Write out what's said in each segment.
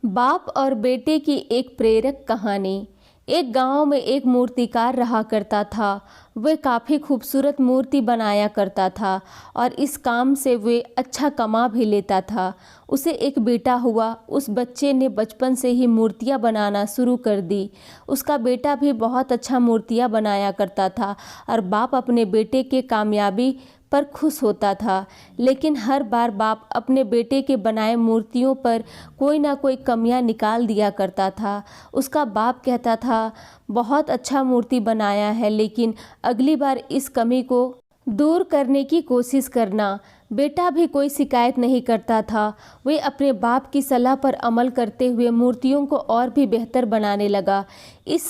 बाप और बेटे की एक प्रेरक कहानी। एक गांव में एक मूर्तिकार रहा करता था। वह काफ़ी खूबसूरत मूर्ति बनाया करता था और इस काम से वे अच्छा कमा भी लेता था। उसे एक बेटा हुआ। उस बच्चे ने बचपन से ही मूर्तियां बनाना शुरू कर दी। उसका बेटा भी बहुत अच्छा मूर्तियां बनाया करता था और बाप अपने बेटे के कामयाबी पर खुश होता था। लेकिन हर बार बाप अपने बेटे के बनाए मूर्तियों पर कोई ना कोई कमियां निकाल दिया करता था। उसका बाप कहता था, बहुत अच्छा मूर्ति बनाया है, लेकिन अगली बार इस कमी को दूर करने की कोशिश करना। बेटा भी कोई शिकायत नहीं करता था। वे अपने बाप की सलाह पर अमल करते हुए मूर्तियों को और भी बेहतर बनाने लगा। इस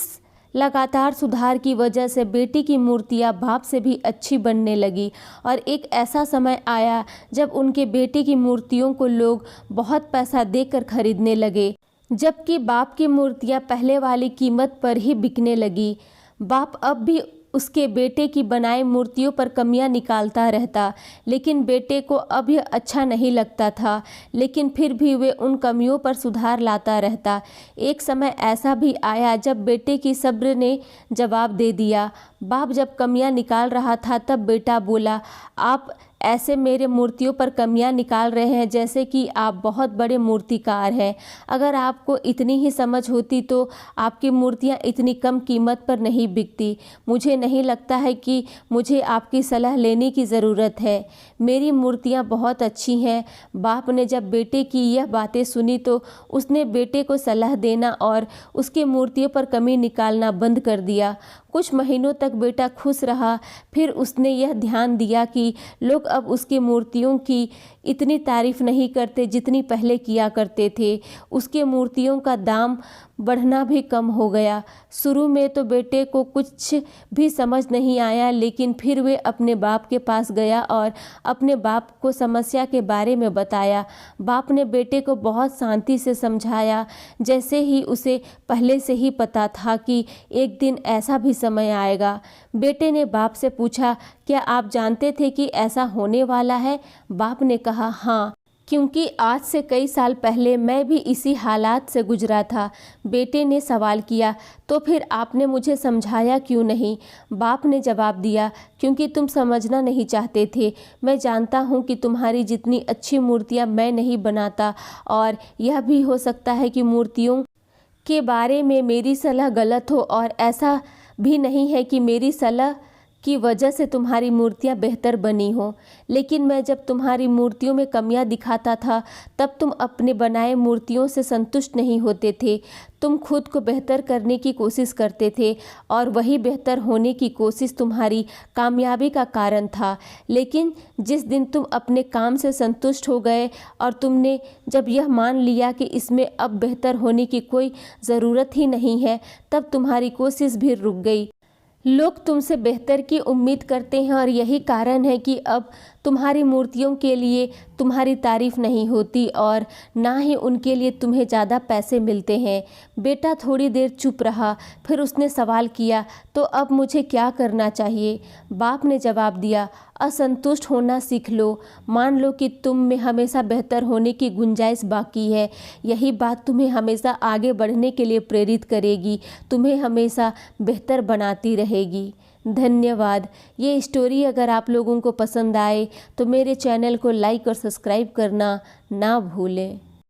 लगातार सुधार की वजह से बेटी की मूर्तियां बाप से भी अच्छी बनने लगी और एक ऐसा समय आया जब उनके बेटे की मूर्तियों को लोग बहुत पैसा देकर खरीदने लगे, जबकि बाप की मूर्तियां पहले वाली कीमत पर ही बिकने लगी। बाप अब भी उसके बेटे की बनाई मूर्तियों पर कमियां निकालता रहता, लेकिन बेटे को अब यह अच्छा नहीं लगता था। लेकिन फिर भी वे उन कमियों पर सुधार लाता रहता। एक समय ऐसा भी आया जब बेटे की सब्र ने जवाब दे दिया। बाप जब कमियां निकाल रहा था तब बेटा बोला, आप ऐसे मेरे मूर्तियों पर कमियां निकाल रहे हैं जैसे कि आप बहुत बड़े मूर्तिकार हैं। अगर आपको इतनी ही समझ होती तो आपकी मूर्तियां इतनी कम कीमत पर नहीं बिकती। मुझे नहीं लगता है कि मुझे आपकी सलाह लेने की ज़रूरत है। मेरी मूर्तियां बहुत अच्छी हैं। बाप ने जब बेटे की यह बातें सुनी तो उसने बेटे को सलाह देना और उसकी मूर्तियों पर कमी निकालना बंद कर दिया। कुछ महीनों तक बेटा खुश रहा। फिर उसने यह ध्यान दिया कि लोग अब उसकी मूर्तियों की इतनी तारीफ नहीं करते जितनी पहले किया करते थे। उसके मूर्तियों का दाम बढ़ना भी कम हो गया। शुरू में तो बेटे को कुछ भी समझ नहीं आया, लेकिन फिर वे अपने बाप के पास गया और अपने बाप को समस्या के बारे में बताया। बाप ने बेटे को बहुत शांति से समझाया, जैसे ही उसे पहले से ही पता था कि एक दिन ऐसा भी समय आएगा। बेटे ने बाप से पूछा, क्या आप जानते थे कि ऐसा होने वाला है? बाप ने कहा, हाँ, क्योंकि आज से कई साल पहले मैं भी इसी हालात से गुजरा था। बेटे ने सवाल किया, तो फिर आपने मुझे समझाया क्यों नहीं? बाप ने जवाब दिया, क्योंकि तुम समझना नहीं चाहते थे। मैं जानता हूँ कि तुम्हारी जितनी अच्छी मूर्तियाँ मैं नहीं बनाता, और यह भी हो सकता है कि मूर्तियों के बारे में मेरी सलाह गलत हो, और ऐसा भी नहीं है कि मेरी सलाह की वजह से तुम्हारी मूर्तियां बेहतर बनी हो। लेकिन मैं जब तुम्हारी मूर्तियों में कमियां दिखाता था तब तुम अपने बनाए मूर्तियों से संतुष्ट नहीं होते थे। तुम खुद को बेहतर करने की कोशिश करते थे और वही बेहतर होने की कोशिश तुम्हारी कामयाबी का कारण था। लेकिन जिस दिन तुम अपने काम से संतुष्ट हो गए और तुमने जब यह मान लिया कि इसमें अब बेहतर होने की कोई ज़रूरत ही नहीं है, तब तुम्हारी कोशिश भी रुक गई। लोग तुमसे बेहतर की उम्मीद करते हैं और यही कारण है कि अब तुम्हारी मूर्तियों के लिए तुम्हारी तारीफ नहीं होती और ना ही उनके लिए तुम्हें ज़्यादा पैसे मिलते हैं। बेटा थोड़ी देर चुप रहा, फिर उसने सवाल किया, तो अब मुझे क्या करना चाहिए? बाप ने जवाब दिया, असंतुष्ट होना सीख लो। मान लो कि तुम में हमेशा बेहतर होने की गुंजाइश बाकी है। यही बात तुम्हें हमेशा आगे बढ़ने के लिए प्रेरित करेगी, तुम्हें हमेशा बेहतर बनाती रहेगी। धन्यवाद। ये स्टोरी अगर आप लोगों को पसंद आए तो मेरे चैनल को लाइक और सब्सक्राइब करना ना भूलें।